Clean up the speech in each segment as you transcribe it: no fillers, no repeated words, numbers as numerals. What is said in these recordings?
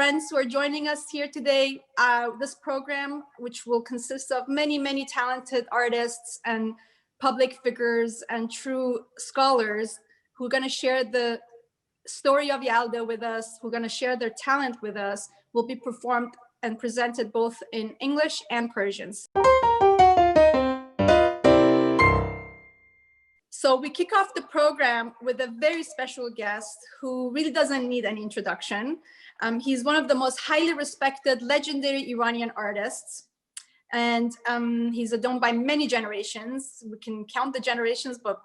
friends who are joining us here today. This program, which will consist of many, many talented artists and public figures and true scholars who are going to share the story of Yalda with us, who are going to share their talent with us, will be performed and presented both in English and Persian. So we kick off the program with a very special guest who really doesn't need an introduction. He's one of the most highly respected, legendary Iranian artists. And he's adored by many generations. We can count the generations, but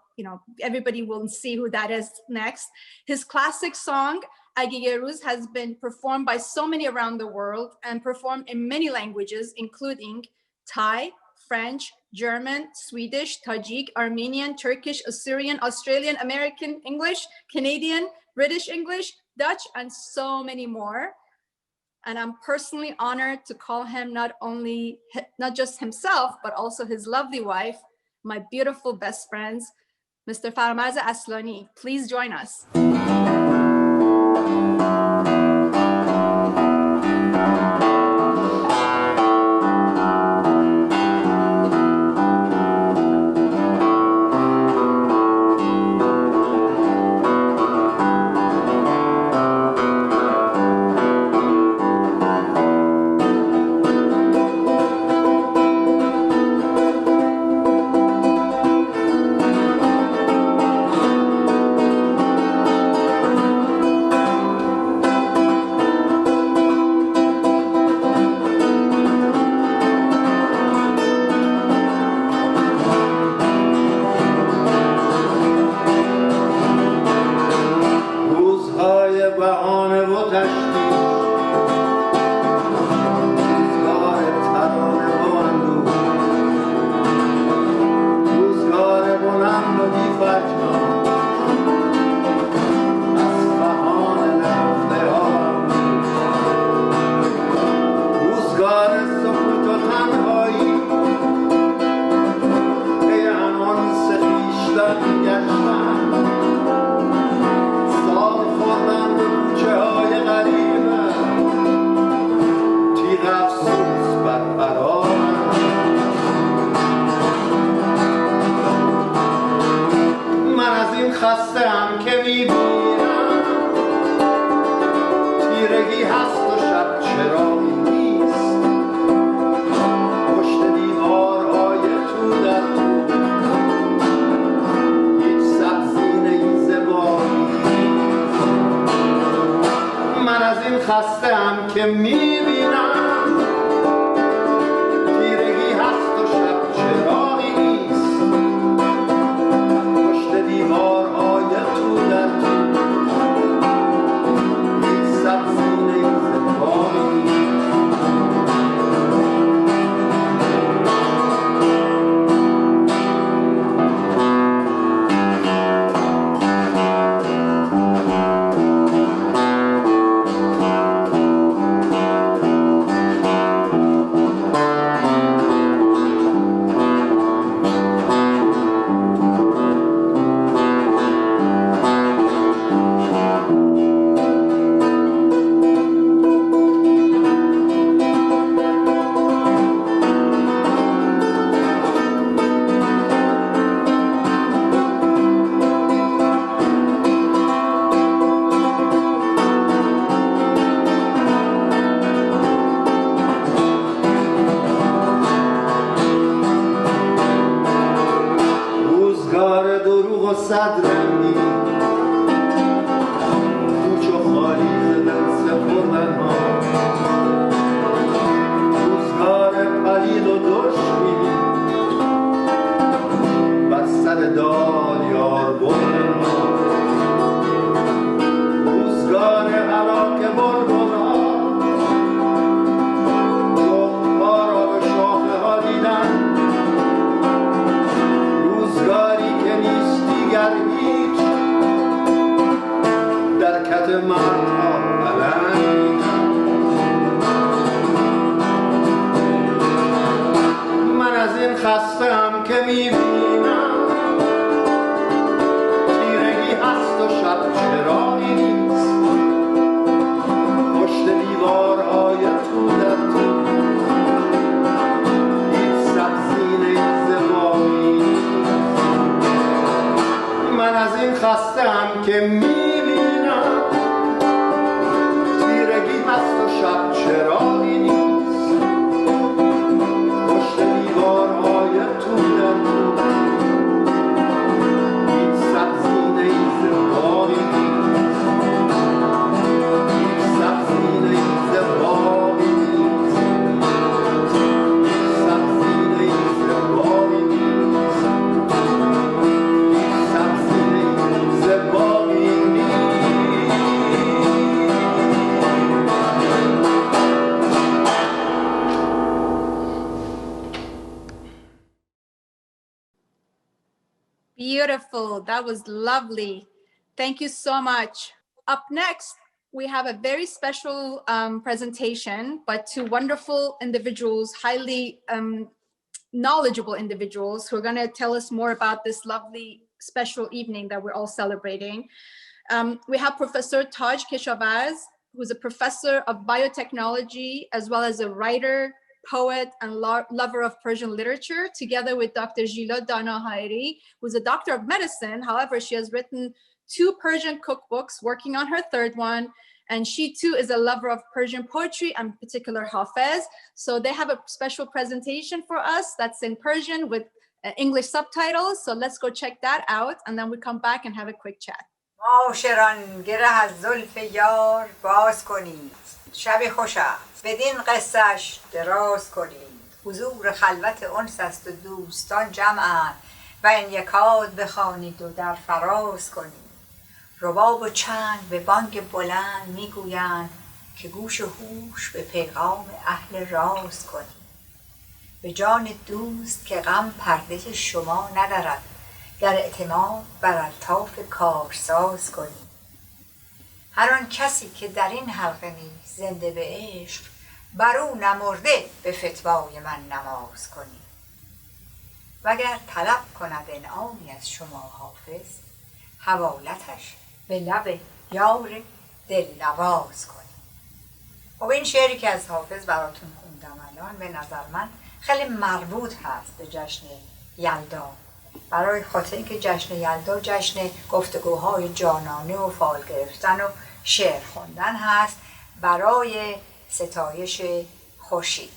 everybody will see who that is next. His classic song, Age Ye Roz, has been performed by so many around the world and performed in many languages, including Thai, French, German, Swedish, Tajik, Armenian, Turkish, Assyrian, Australian, American English, Canadian, British English, Dutch, and so many more. And I'm personally honored to call him not just himself, but also his lovely wife, my beautiful best friends, Mr. Faramarz Aslani. Please join us. خستم که میبینم تیرگی هست و شب چراغی نیست پشت دیوار خستم که میبینم تیرگی هست و شب چراغی نیست پشت دیوارهای طولم هیچ سبزی نیز باقی نیست هیچ سبزی نیز باقی نیست هیچ سبزی نیز باقی نیست هیچ سبزی نیز باقی نیست. Beautiful. That was lovely. Thank you so much. Up next, we have a very special presentation, but two wonderful individuals, highly knowledgeable individuals who are going to tell us more about this lovely special evening that we're all celebrating. We have Professor Taj Keshavarz, who's a professor of biotechnology, as well as a writer, poet, and lover of Persian literature, together with Dr. Yalda Danahayri, who's a doctor of medicine. However, she has written 2 Persian cookbooks, working on her 3rd one. And she too is a lover of Persian poetry, and in particular Hafez. So they have a special presentation for us that's in Persian with English subtitles. So let's go check that out. And then we come back and have a quick chat. معاشران گره از زلف یار باز کنید شب خوش است بدین قصه‌اش دراز کنید حضور خلوت انس است و دوستان جمعند و این یکاد بخوانید و در فراز کنید رباب و چنگ به بانگ بلند میگویند که گوش و هوش به پیغام اهل راز کنید به جان دوست که غم پرده شما ندارد در اعتماد بر الطاف کارساز کنید هر آن کسی که در این حلقه نیست زنده به عشق بر او نمرده به فتوای من نماز کنید وگر طلب کند انعامی از شما حافظ حوالتش به لب یار دل نواز کنید. خب این شعری که از حافظ براتون خوندم الان به نظر من خیلی مربوط هست به جشن یلدا، برای خاطر اینکه جشن یلدا جشن گفتگوهای جانانه و فال گرفتن و شعر خوندن هست برای ستایش خورشید.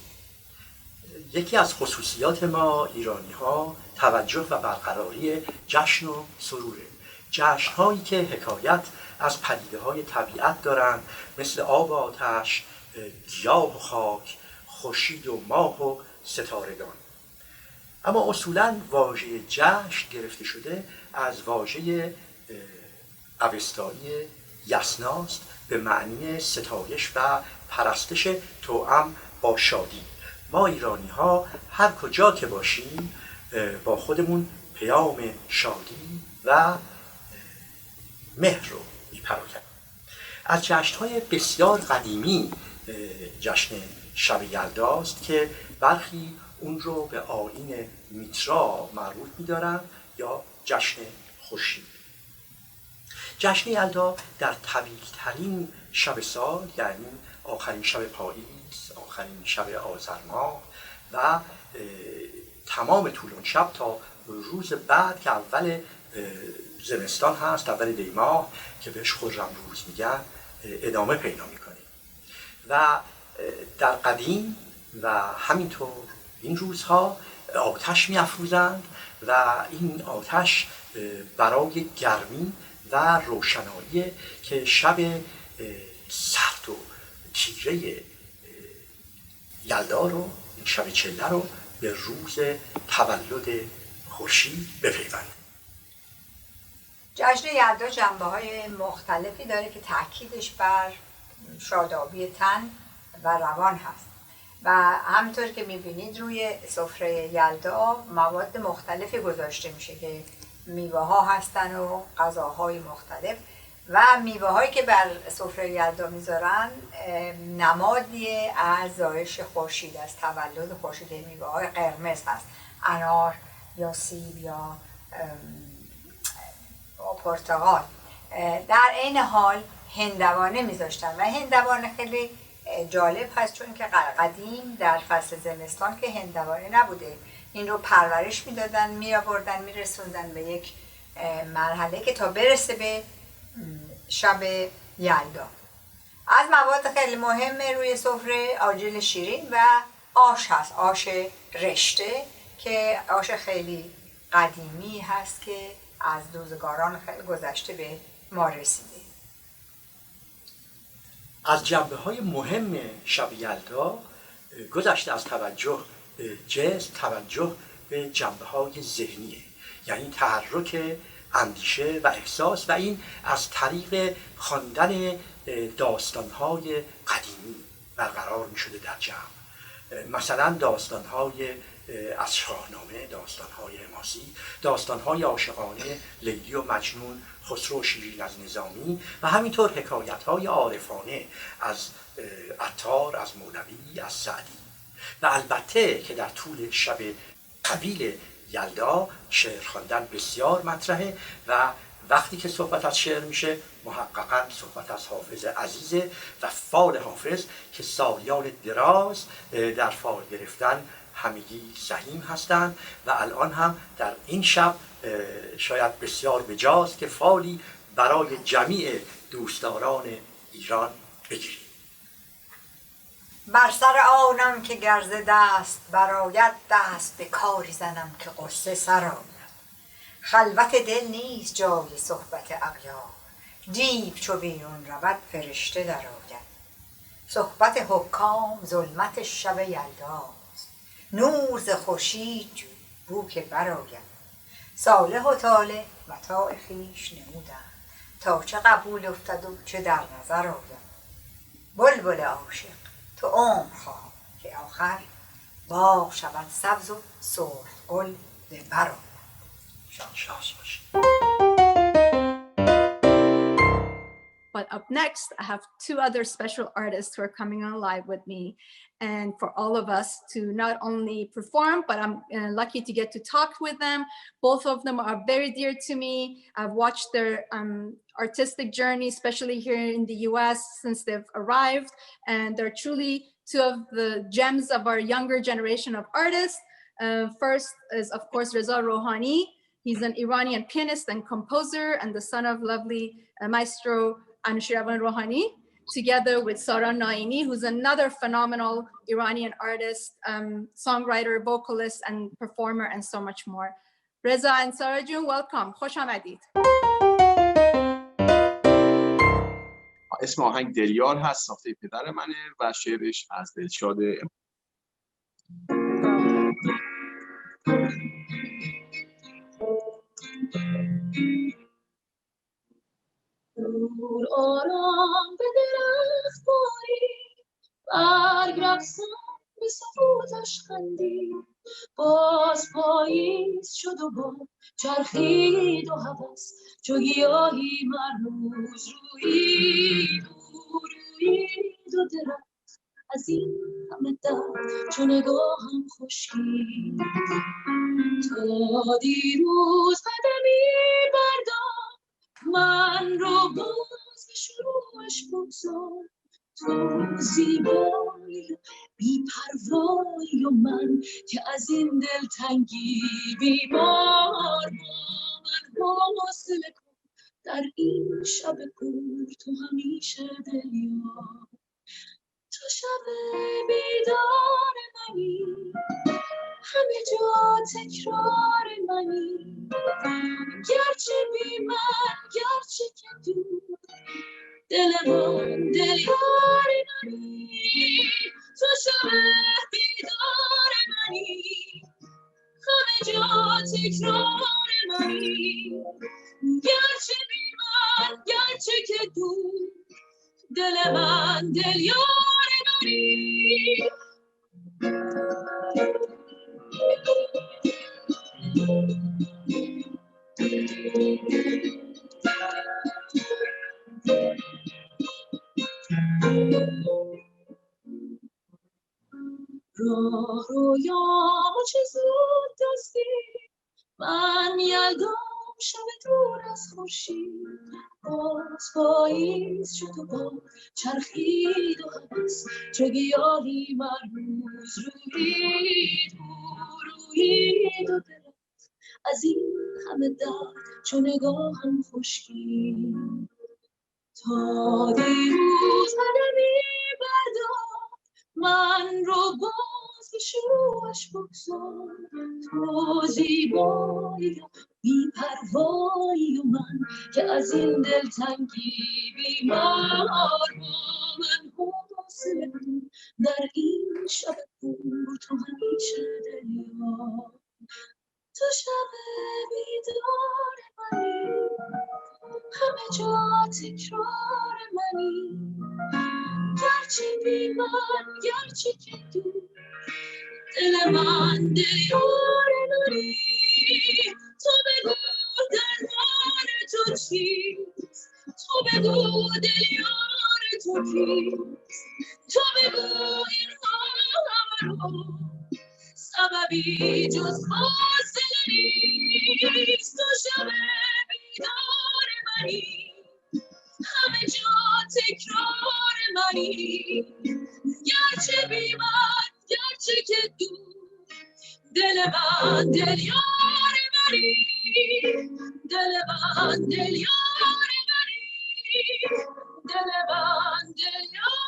یکی از خصوصیات ما ایرانی ها توجه و برقراری جشن و سروره، جشن هایی که حکایت از پدیده های طبیعت دارند، مثل آب و آتش، گیاه و خاک، خورشید و ماه و ستارگان. اما اصولاً واژه جشن گرفته شده از واژه اوستایی یسناست به معنی ستایش و پرستش توأم با شادی. ما ایرانی ها هر کجا که باشیم با خودمون پیام شادی و مهر رو میپراکنیم. از جشن‌های بسیار قدیمی جشن شب یلداست که برخی اون رو به آیین میترا مربوط می‌دارن یا جشن خورشید. جشن یلدا در طویل‌ترین شب سال، یعنی آخرین شب پاییز، آخرین شب آذر ماه و تمام طول اون شب تا روز بعد که اول زمستان هست، اول دی ماه که بهش خرم روز میگن، ادامه پیدا میکنه. و در قدیم و همینطور این روزها آتش می‌افروزند و این آتش برای گرمی و روشنایی که شب سرد و تیره یلدا رو، این شب چله رو به روز تولد خورشید بپیوند. جشن یلدا جنبه‌های مختلفی داره که تأکیدش بر شادابی تن و روان هست و همونطور که می‌بینید روی سفره یلدا مواد مختلفی گذاشته میشه که میوه ها هستن و غذاهای مختلف و میوه هایی که بر سفره یلدا میذارن نمادی از زایش خورشید، از تولد خورشید. میوه های قرمز هست، انار یا سیب یا پرتقال. در این حال هندوانه میذاشتن و هندوانه خیلی جالب هست چون که قدیم در فصل زمستان که هندوانه نبوده، این رو پرورش میدادن، میآوردن میرسوندن به یک مرحله که تا برسه به شب یلدا. از مواد خیلی مهم روی سفره آجیل شیرین و آش هست، آش رشته که آش خیلی قدیمی هست که از روزگاران خیلی گذشته به ما رسیده. از جنبه‌های مهم شب یلدا گذشته از توجه به جسم، توجه به جنبه‌های ذهنیه، یعنی تحرک اندیشه و احساس، و این از طریق خواندن داستان‌های قدیمی برقرار می‌شده در جمع. مثلا داستان‌های از شاهنامه، داستان‌های حماسی، داستان‌های عاشقانه لیلی و مجنون، خسرو و شیرین از نظامی، و همینطور حکایت‌های عارفانه از عطار، از مولوی، از سعدی. و البته که در طول شب طویل یلدا شعر خواندن بسیار مطرحه و وقتی که صحبت از شعر میشه محققاً صحبت از حافظ عزیزه و فال حافظ که سالیان دراز در فال گرفتن همگی سهیم هستند و الان هم در این شب شاید بسیار بجاست که فالی برای جمیع دوستداران ایران بگیریم. بر سر آنم که گرز دست براید، دست به کاری زنم که قصه سراید. خلوت دل نیست جای صحبت اغیار، دیو چو بیرون رود فرشته درآید. صحبت حکام ظلمت شب یلداست، نور ز خورشید جو بو که برآید. صالح و طالح متاع خویش نمودند، تا چه قبول افتد و چه در نظر آید. بلبل عاشق تو عمر خواه که آخر، باغ شود سبز و سرخ گل به بر آید. شاد باشید. But up next, I have two other special artists who are coming on live with me, and for all of us to not only perform, but I'm lucky to get to talk with them. Both of them are very dear to me. I've watched their artistic journey, especially here in the US, since they've arrived, and they're truly two of the gems of our younger generation of artists. First is, of course, Reza Rohani. He's an Iranian pianist and composer and the son of lovely maestro Anushiravan Rohani, together with Sara Naeni, who's another phenomenal Iranian artist, songwriter, vocalist, and performer, and so much more. Reza and Sara Jun, welcome. خوش آمدید. اسم آهنگ دلیار هست، ساخته پدر منه و شعرش از دلشاد. دور آرام به درخت باری، برگ رقصان به سکوتش خندید. باز پاییز شد و با چرخید و هوس چو گیاهی مرموز رویید و رویید و درخت از این همه درد چو نگاهم خشکید. تا دیروز قدمی بردار من رو باز به شروعش بگذار. تو زیبایی و بی پروایی و من که از این دلتنگی بیمار. با من حوصله کن در این شب گور، تو همیشه دلیار. تو شب بیدار منی، همه جا تکرار منی. گرچه بی من، گرچه که دور، دل من دلیار منی. تو شب بیدار منی، همه جا تکرار منی. گرچه بی من، گرچه که دور، دل من دلیار منی. راه رویام و چه زود دستی، من یلدام شب دور از خورشید. باز پاییز شد و با چرخید و هوس چو گیاهی مرموز رویید و رویید و درخت از این همه درد چون نگاهم خشکی تا دیروز قدمی بردار من رو باز به شروعش بگذار تو زیبایی و بی‌پروایی و من که از این دلتنگی بیمار با من حوصله کن در این شب گور تو همیشه دلیار تو شب بیدار منی همه جا تکرار منی گرچه بی من گرچه که دور دل من دلیار منی تو بگو درمان تو چیست تو بگو دلیار تو کیست تو بگو این همه رو سببی جز فاصله نیست تو شب بیدار منی همه جا تکرار منی گرچه بی من گرچه که دور دل من دلیار منی دل من دلیار منی دل من دلیار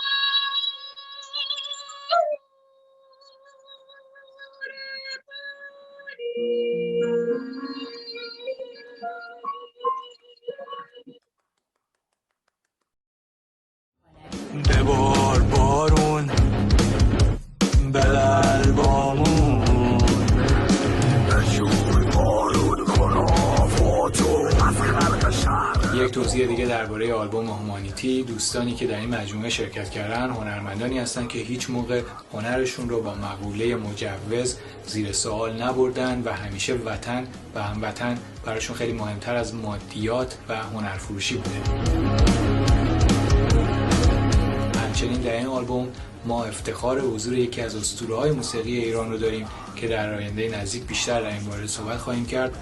ببار بارون بلال بامون بشور بارون خرافاتو از خلق شهر. یک توضیح دیگه درباره آلبوم هومانیتی. دوستانی که در این مجموعه شرکت کردن هنرمندانی هستن که هیچ موقع هنرشون رو با مقوله مجوز زیر سوال نبردن و همیشه وطن و هموطن براشون خیلی مهمتر از مادیات و هنرفروشی بوده. همچنین در این آلبوم ما افتخار حضور یکی از اسطوره‌های موسیقی ایران رو داریم که در آینده نزدیک بیشتر در این باره صحبت خواهیم کرد.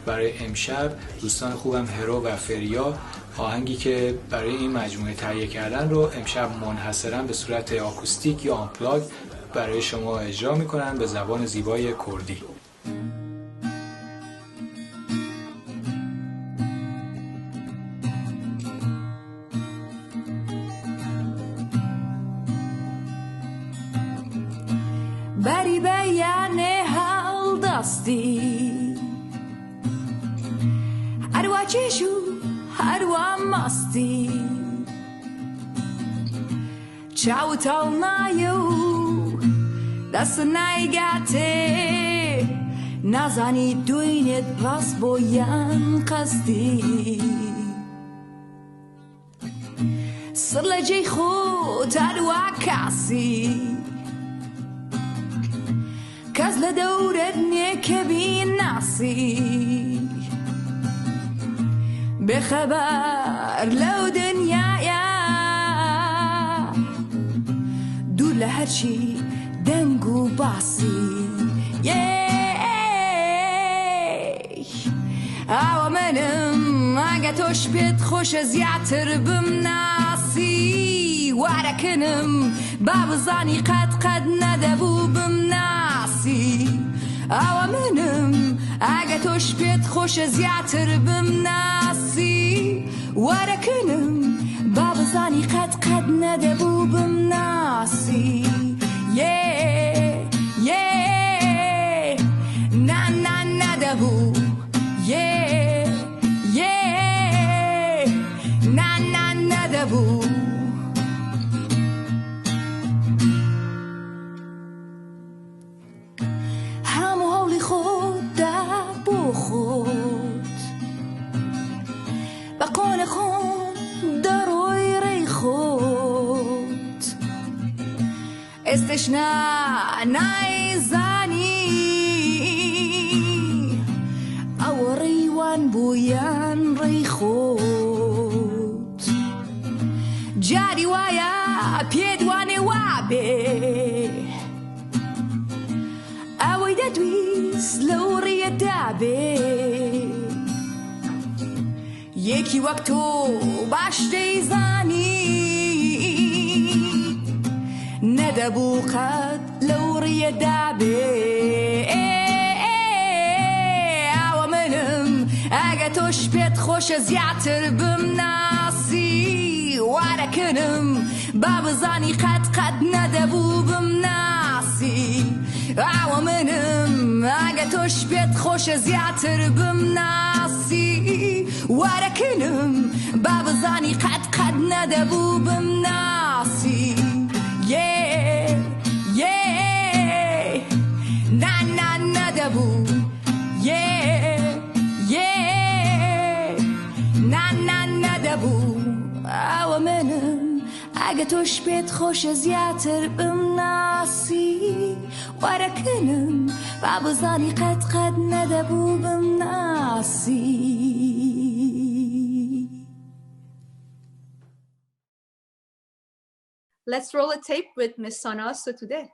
برای امشب دوستان خوبم هرو و فریا آهنگی که برای این مجموعه تهیه کردن رو امشب منحصراً به صورت آکوستیک یا آنپلاگ برای شما اجرا میکنن به زبان زیبای کردی. بری بیان حال دستی هروا چشو هروا مستی چاو تاو نایو دست نیگته نزنی دوینت راست باین قصدی سرلجی خود هروا کسی کز لدورت نکبی نسی بخبر لو دنیایا دور لهرچی دنگو باسی او منم اگه توش بید خوش زیادتر بمناسی وارکنم باب زانی قد ندبو بمناسی او منم اگه توش بید خوش زیادتر بمناسی وارکنم باب زانی قد ندبو بمناسی نه ندبو نه ندبو همو حالی خود در بو خود و قان خون در روی ری خود استشنا نیزانی او ریوان بویان ری خود جاری وایا پیدوانی وابه اوی دادویز لوری دابه یکی وقتو باشته زانی ندبو قد لوری دابه او توش بيت خوش زياتر بمناسي وركنم باب زاني قد ندبو بمناسي عوامنم اگه توش بيت خوش زياتر بمناسي وركنم باب زاني قد ندبو بمناسي yeah yeah na ندبو yeah yeah na ندبو عوامنم اگه توش بيت خوش زياتر بمناسي وركنم باب زاني قد ندبو بمناسي. Let's roll a tape with Miss Sanaz Sotoudeh.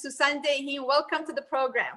Sussan Deyhim, welcome to the program.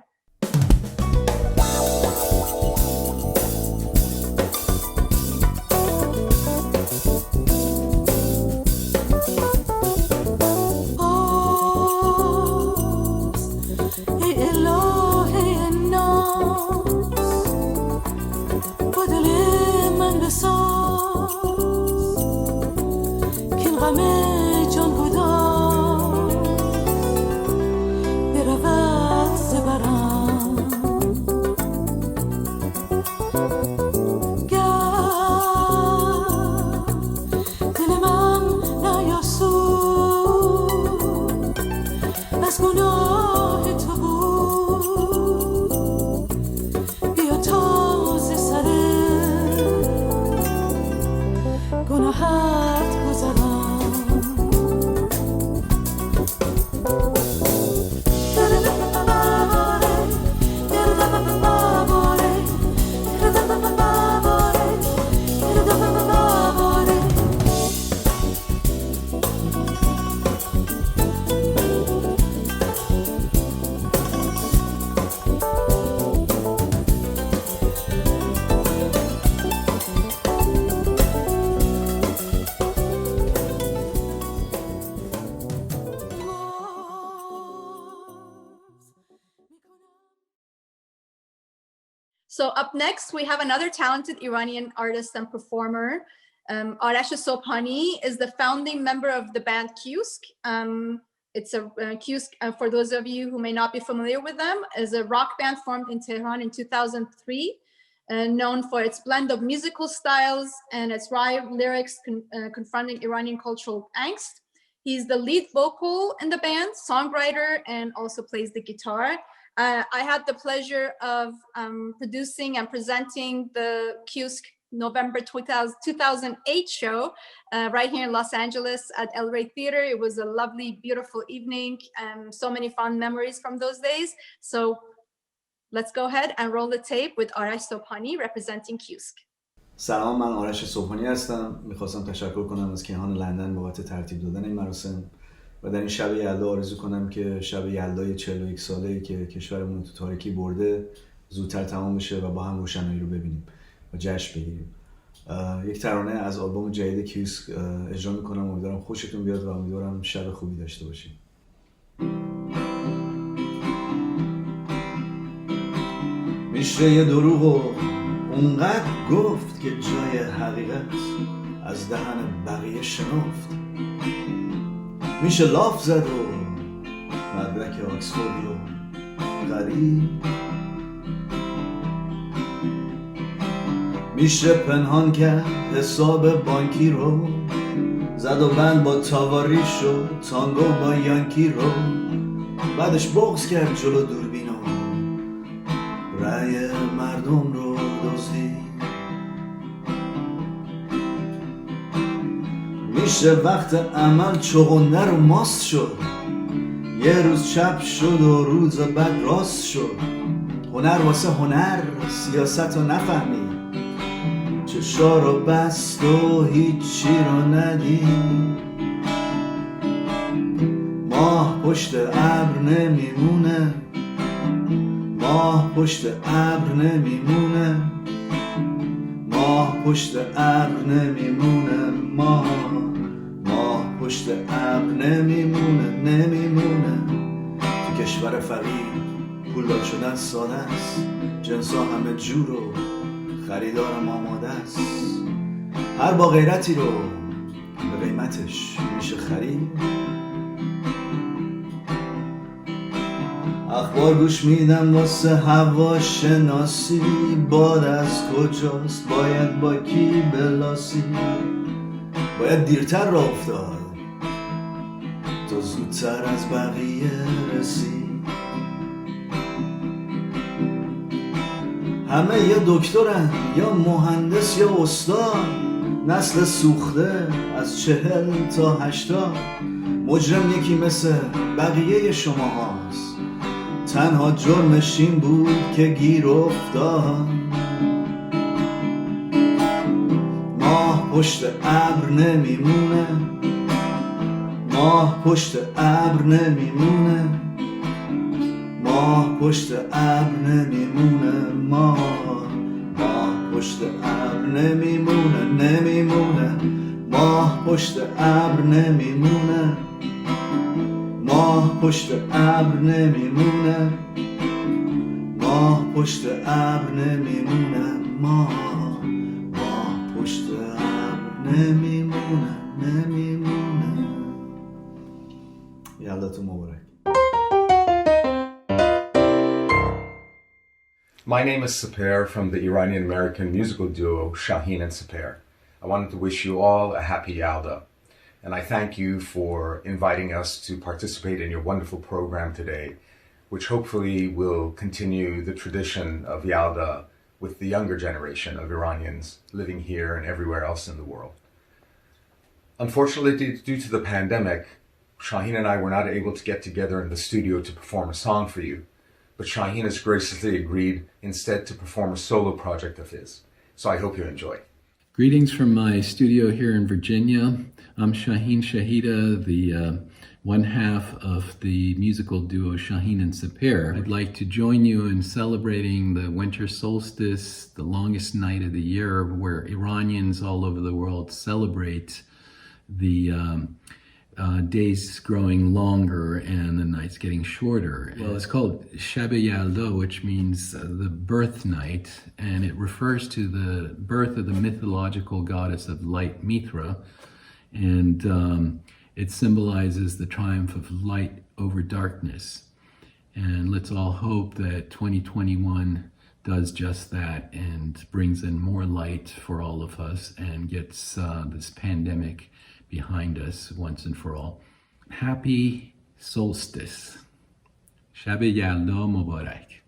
So up next, we have another talented Iranian artist and performer. Arash Sobhani is the founding member of the band Kyusk. It's a Kyusk, for those of you who may not be familiar with them, is a rock band formed in Tehran in 2003, known for its blend of musical styles and its wry lyrics confronting Iranian cultural angst. He's the lead vocal in the band, songwriter, and also plays the guitar. I had the pleasure of producing and presenting the Kyusk November 2008 show right here in Los Angeles at El Rey Theater. It was a lovely, beautiful evening and so many fun memories from those days. So let's go ahead and roll the tape with Arash Sobhani representing Kyusk. سلام، من آرش صبحانی هستم. میخواستم تشکر کنم از کیهان لندن بابت ترتیب دادن این مراسم و در این شب یلدا آرزو کنم که شب یلدای 41 ساله‌ای که کشورمون تو تاریکی برده زودتر تمام بشه و با هم روشنایی رو ببینیم و جشن بگیریم. یک ترانه از آلبوم جدید کیوسک اجرا میکنم. امیدوارم خوشتون بیاد و امیدوارم شب خوبی داشته باشیم. میشه یه دروغو اونقدر گفت که جای حقیقت از دهن بقیه شنفت. میشه لاف زد و مدرک آکسفورد رو غریب. میشه پنهان کرد حساب بانکی رو، زد و بند با تاواریش و تانگو با یانکی رو، بعدش بغض کرد جلو دوربین و رأی مردم رو دزدید. میشه وقت عمل چغنده رو ماست شد، یه روز چپ شد و روز بعد راست شد. هنر واسه هنر سیاست رو نفهمید، چشا رو بست و هیچی رو ندید. ماه پشت ابر نمیمونه، ماه پشت ابر نمیمونه، ماه پشت ابر نمیمونه، ماه پشت ابر نمیمونه، نمیمونه. تو کشور فقیر پولدار شدن ساده است، جنسا همه جور و خریدارم آماده است. هر با غیرتی رو به قیمتش میشه خرید. اخبار گوش میدم واسه هوا شناسی، باد از کجاست باید با کی بلاسی. باید دیرتر راه افتاد تا زودتر از بقیه رسید. همه یا دکترن یا مهندس یا استاد، نسل سوخته از 40 تا 80. مجرم یکی مثل بقیه شما هاست، تنها جرمش این بود که گیر افتاد. ماه پشت ابر نمیمونه، ماه پشت ابر نمیمونه، ماه پشت ابر نمیمونه، ماه پشت ابر نمیمونه، نمیمونه. ماه پشت ابر نمیمونه، ماه پشت ابر نمیمونه، ماه پشت ابر نمیمونه، ماه پشت ابر نمیمونه، نمیمونه. یلداتون مبارک. My name is Sepehr from the Iranian-American musical duo Shahin and Sepehr. I wanted to wish you all a happy Yalda, and I thank you for inviting us to participate in your wonderful program today, which hopefully will continue the tradition of Yalda with the younger generation of Iranians living here and everywhere else in the world. Unfortunately, due to the pandemic, Shahin and I were not able to get together in the studio to perform a song for you, but Shahin has graciously agreed instead to perform a solo project of his. So I hope you enjoy. Greetings from my studio here in Virginia. I'm Shahin Shahida, the one half of the musical duo Shahin and Sepehr. I'd like to join you in celebrating the winter solstice, the longest night of the year, where Iranians all over the world celebrate the days growing longer and the nights getting shorter. Well, it's called Shab Yalda, which means the birth night, and it refers to the birth of the mythological goddess of light, Mithra, and it symbolizes the triumph of light over darkness. And let's all hope that 2021 does just that and brings in more light for all of us and gets this pandemic behind us once and for all. Happy solstice. Shab Yalda Mubarak.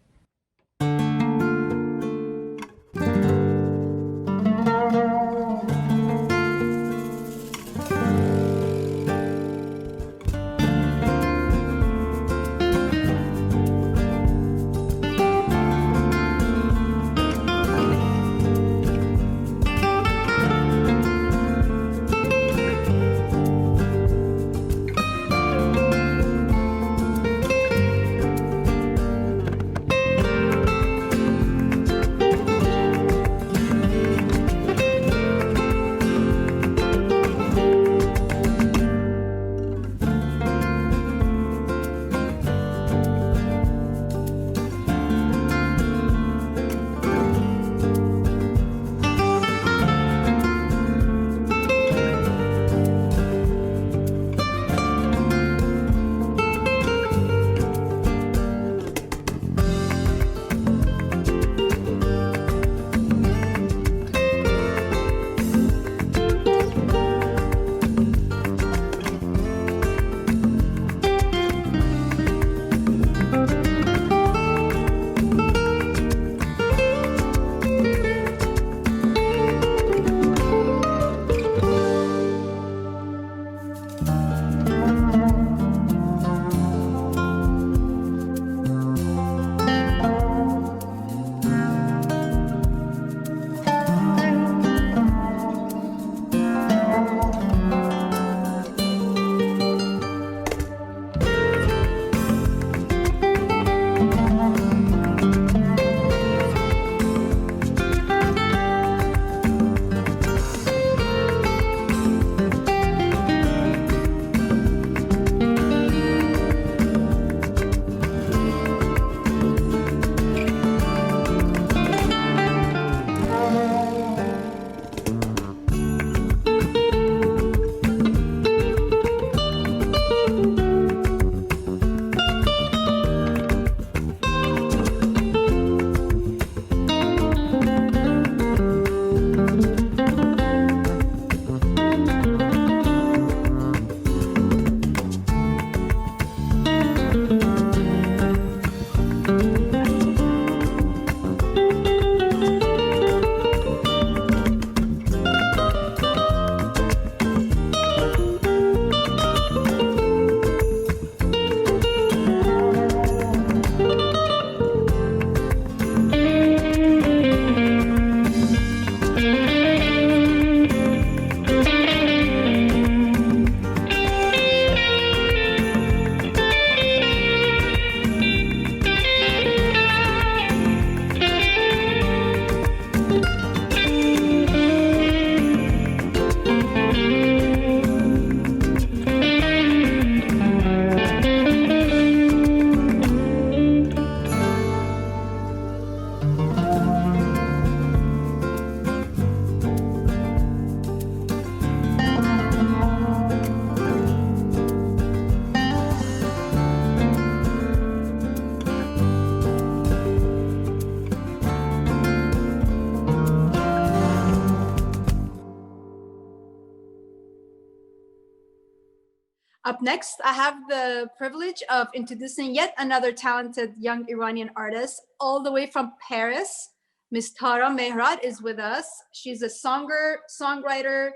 Up next, I have the privilege of introducing yet another talented young Iranian artist, all the way from Paris. Miss Tara Mehrad is with us. She's a singer-songwriter,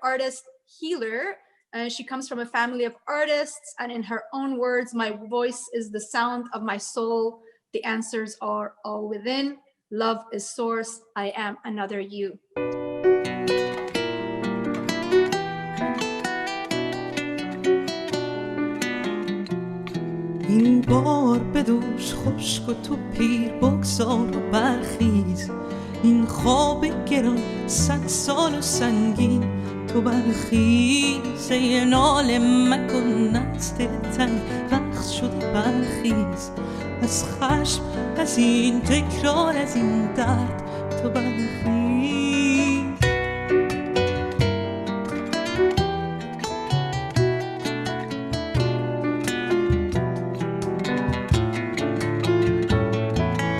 artist, healer. And she comes from a family of artists. And in her own words, my voice is the sound of my soul. The answers are all within. Love is source. I am another you. این بار بدوش خشک و تو پیر بگذار و برخیز این خواب گران 100 سال و سنگین تو برخیز ای ناله مکن از دل تنگ وقت شده برخیز از خشم از این تکرار از این درد تو برخیز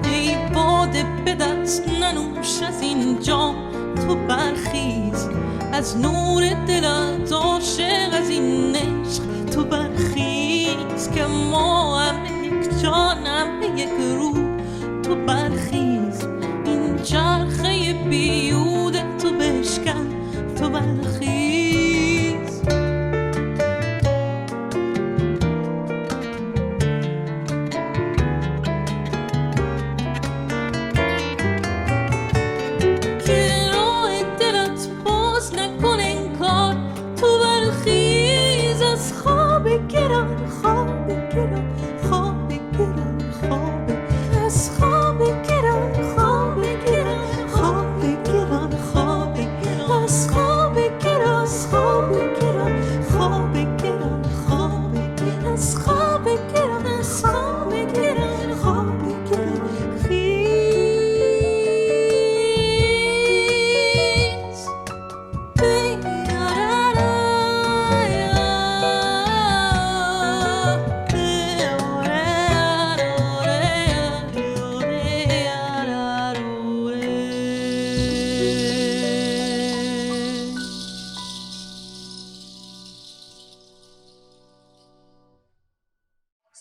ای باده به دست ننوش از این جام تو برخیز از نور دلت عاشق از این عشق تو برخیز که ما هم یک جانم یک روح تو برخیز این چرخه بیوده تو بشکن تو برخیز که راه دلت باز نکن انکار تو برخیز از خواب گران خواب گران خواب گران خواب از خواب گران خواب گران خواب گران خواب گران از خواب گران خواب گران خواب گران خواب گران از خواب گران از خواب گران خواب گران خیز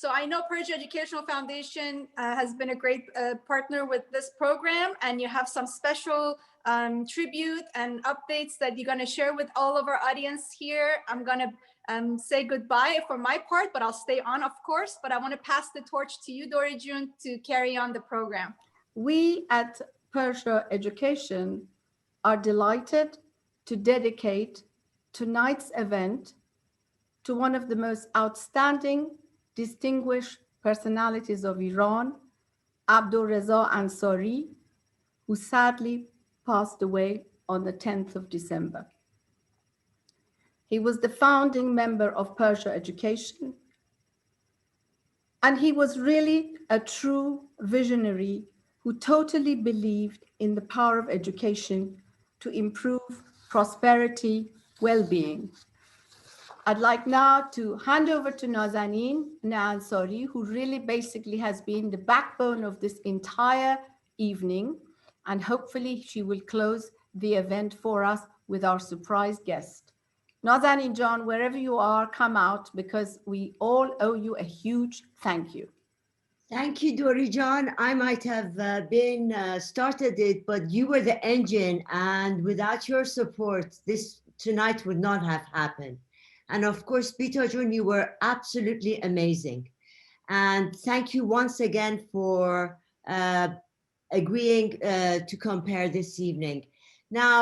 So I know Persia Educational Foundation has been a great partner with this program, and you have some special tribute and updates that you're going to share with all of our audience here. I'm going to say goodbye for my part, but I'll stay on, of course. But I want to pass the torch to you, Dori June, to carry on the program. We at Persia Education are delighted to dedicate tonight's event to one of the most outstanding, distinguished personalities of Iran, Abdulreza Ansari, who sadly passed away on the 10th of December. He was the founding member of Persia Education, and he was really a true visionary who totally believed in the power of education to improve prosperity, well-being. I'd like now to hand over to Nazanin Ansari, who really basically has been the backbone of this entire evening, and hopefully she will close the event for us with our surprise guest. Nazanin John, wherever you are, come out because we all owe you a huge thank you. Thank you, Dori John. I might have started it, but you were the engine, and without your support, this tonight would not have happened. And of course, Bita Jun, you were absolutely amazing. And thank you once again for agreeing to compare this evening. Now,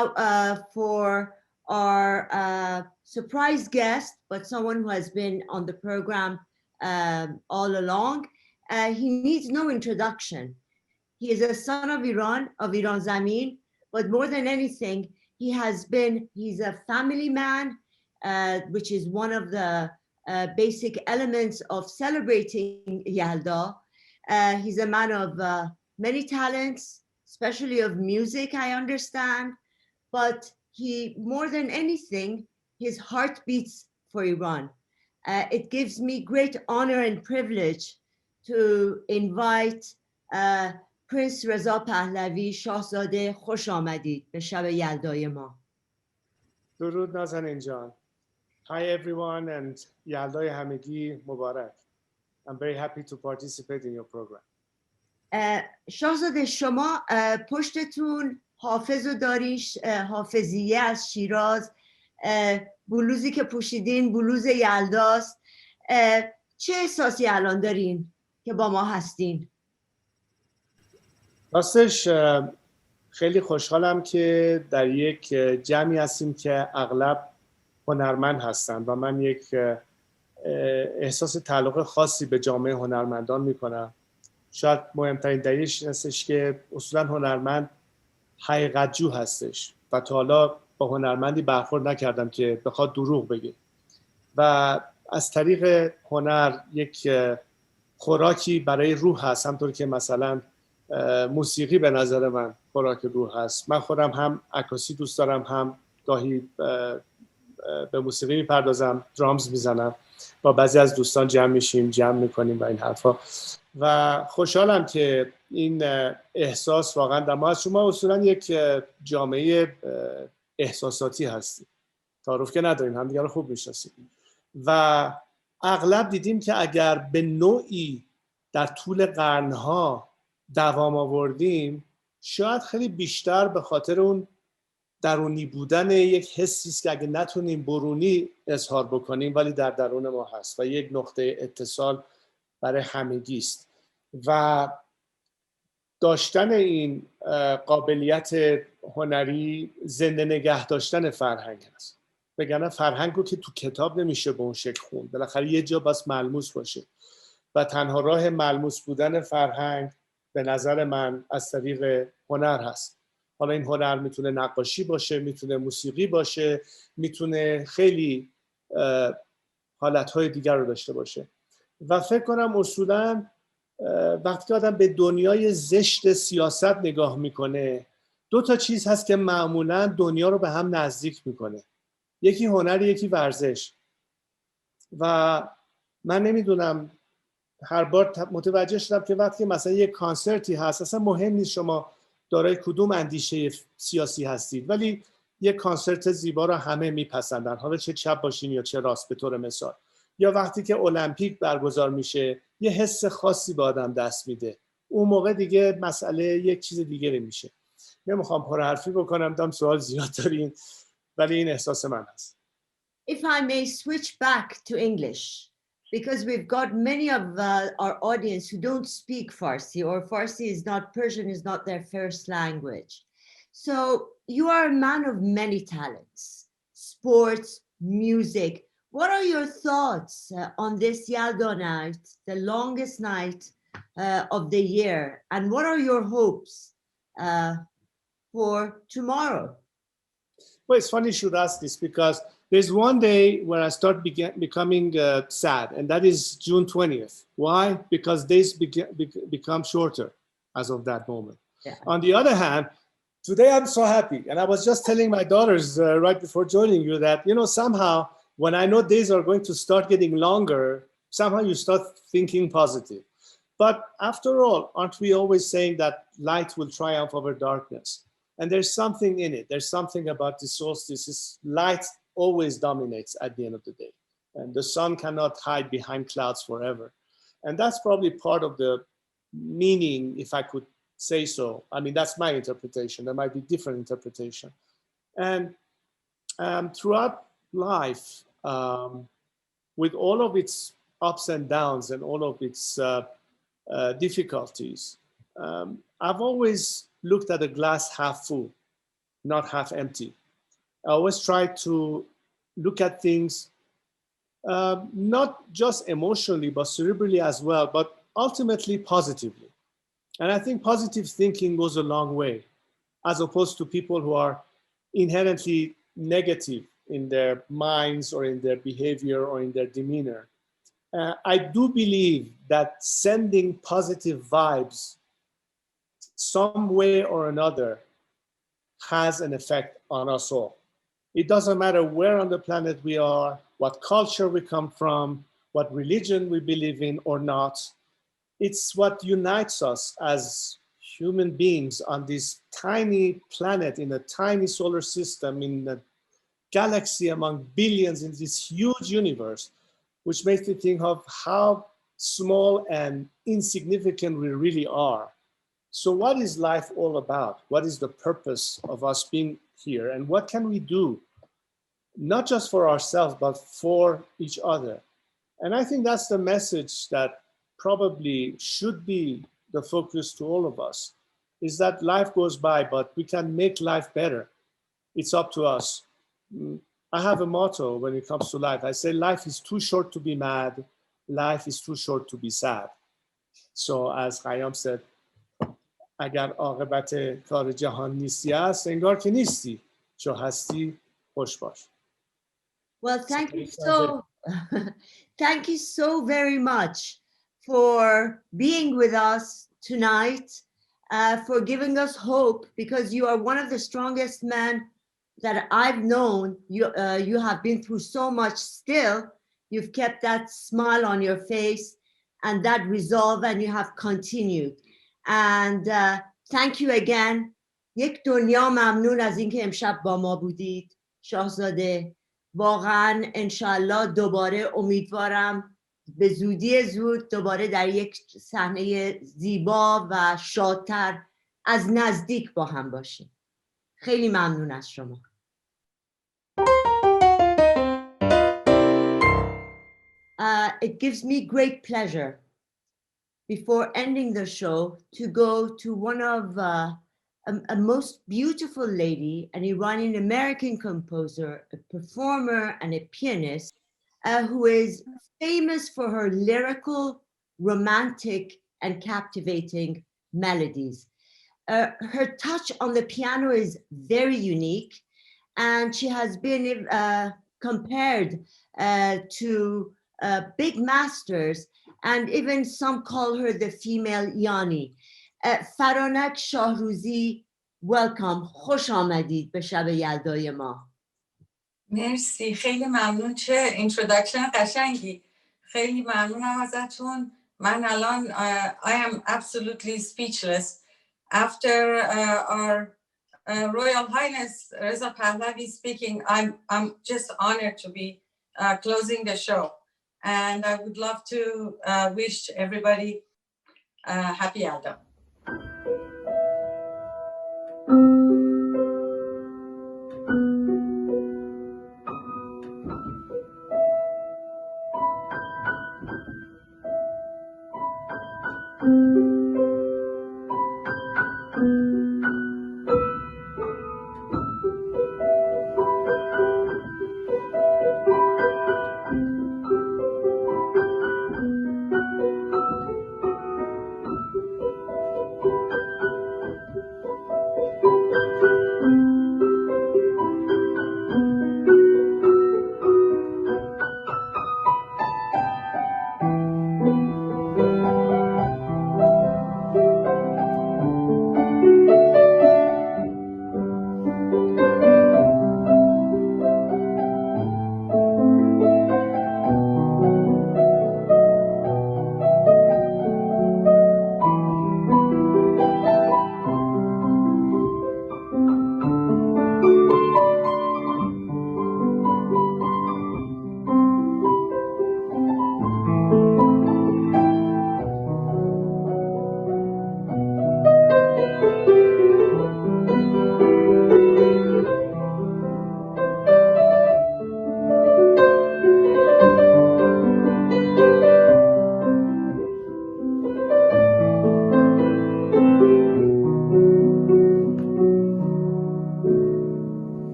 for our surprise guest, but someone who has been on the program all along, he needs no introduction. He is a son of Iran Zamin, but more than anything, he's a family man, which is one of the basic elements of celebrating Yalda. He's a man of many talents, especially of music, I understand, but he, more than anything, his heart beats for Iran. It gives me great honor and privilege to invite Prince Reza Pahlavi, Shahzade, خوش آمدید به شب یلدای ما. درود نازنین جان. Hi everyone and Yaldai Hamidi Mubarak. I'm very happy to participate in your program. شاهزاده شما پشتتون حافظو دارین، حافظیه از شیراز، بلوزی که پوشیدین بلوز یلداست. چه احساسی الان دارین که با ما هستین؟ راستش خیلی خوشحالم که در یک جمعی هستیم که اغلب هنرمند هستن و من یک احساس تعلق خاصی به جامعه هنرمندان میکنم. شاید مهمترین دلیلش این هستش که اصولا هنرمند حقیقتجو هستش و تا حالا با هنرمندی برخورد نکردم که بخواد دروغ بگه و از طریق هنر یک خوراکی برای روح هست، همطور که مثلا موسیقی به نظر من خوراک روح هست. من خودم هم عکاسی دوست دارم، هم گاهی به موسیقی میپردازم، درامز میزنم، با بعضی از دوستان جمع میشیم، جمع میکنیم و این حرفا و خوشحالم که این احساس واقعا در ما هست. شما اصولا یک جامعه احساساتی هستید، تعارف که نداریم، همدیگه رو خوب میشناسیم و اغلب دیدیم که اگر به نوعی در طول قرنها دوام آوردیم، شاید خیلی بیشتر به خاطر اون درونی بودن یک حسی است که اگه نتونیم برونی اظهار بکنیم ولی در درون ما هست و یک نقطه اتصال برای همگی است و داشتن این قابلیت هنری زنده نگه داشتن فرهنگ هست. بگن فرهنگ رو که تو کتاب نمیشه به اون شکل خوند، بالاخره یه جا بس ملموس باشه و تنها راه ملموس بودن فرهنگ به نظر من از طریق هنر هست. حالا این هنر میتونه نقاشی باشه، میتونه موسیقی باشه، میتونه خیلی حالتهای دیگر رو داشته باشه و فکر کنم اصولا وقتی که آدم به دنیای زشت سیاست نگاه میکنه، دو تا چیز هست که معمولا دنیا رو به هم نزدیک میکنه، یکی هنر، یکی ورزش. و من نمیدونم، هر بار متوجه شدم که وقتی مثلا یک کانسرتی هست، اصلا مهم نیست شما دارای کدوم اندیشه سیاسی هستید، ولی یک کانسرت زیبا رو همه میپسندن، حالا چه چپ باشین یا چه راست. به طور مثال یا وقتی که المپیک برگزار میشه یه حس خاصی به آدم دست میده، اون موقع دیگه مسئله یک چیز دیگه میشه. نمیخوام پرحرفی بکنم، دم سوال زیاد دارین، ولی این احساس من هست. If I may switch back to English, because we've got many of our audience who don't speak Farsi, or Farsi is not, Persian is not their first language. So you are a man of many talents, sports, music. What are your thoughts on this Yalda night, the longest night of the year, and what are your hopes for tomorrow? Well, it's funny you should ask this, because there's one day where I start becoming sad, and that is June 20th. Why? Because days become shorter as of that moment. Yeah. On the other hand, today I'm so happy, and I was just telling my daughters right before joining you that, you know, somehow when I know days are going to start getting longer, somehow you start thinking positive. But after all, aren't we always saying that light will triumph over darkness? And there's something in it. There's something about the solstice. Light always dominates at the end of the day. And the sun cannot hide behind clouds forever. And that's probably part of the meaning, if I could say so. I mean, that's my interpretation. There might be different interpretation. And throughout life, with all of its ups and downs and all of its difficulties, I've always looked at the glass half full, not half empty. I always try to look at things not just emotionally, but cerebrally as well, but ultimately positively. And I think positive thinking goes a long way, as opposed to people who are inherently negative in their minds or in their behavior or in their demeanor. I do believe that sending positive vibes some way or another has an effect on us all. It doesn't matter where on the planet we are, what culture we come from, what religion we believe in or not. It's what unites us as human beings on this tiny planet, in a tiny solar system, in a galaxy among billions, in this huge universe, which makes me think of how small and insignificant we really are. So what is life all about? What is the purpose of us being here? And what can we do, not just for ourselves, but for each other? And I think that's the message that probably should be the focus to all of us, is that life goes by, but we can make life better. It's up to us. I have a motto when it comes to life. I say life is too short to be mad. Life is too short to be sad. So as Khayyam said, اگر عاقبت کار جهان نیستی است انگار که نیستی، چو هستی خوش باش. Well, thank you so very much for being with us tonight, for giving us hope, because you are one of the strongest men that I've known. You have been through so much, still you've kept that smile on your face and that resolve, and you have continued. And thank you again. یک دنیا ممنون از اینکه امشب با ما بودید شاهزاده. واقعا انشالله دوباره امیدوارم به زودی زود دوباره در یک صحنه زیبا و شادتر از نزدیک با هم باشیم. خیلی ممنون از شما. It gives me great pleasure before ending the show to go to one of a most beautiful lady, an Iranian American composer, a performer, and a pianist who is famous for her lyrical, romantic, and captivating melodies. Her touch on the piano is very unique, and she has been compared to big masters, and even some call her the female Yani. Faranak Shahroozi, welcome. خوش آمدید به شب یلدای ما. مرسی، خیلی ممنون. چه اینترودکشن قشنگی. خیلی ممنونم ازتون. من الان I am absolutely speechless after our Royal Highness Reza Pahlavi speaking. I'm just honored to be closing the show, and I would love to wish everybody happy Yalda.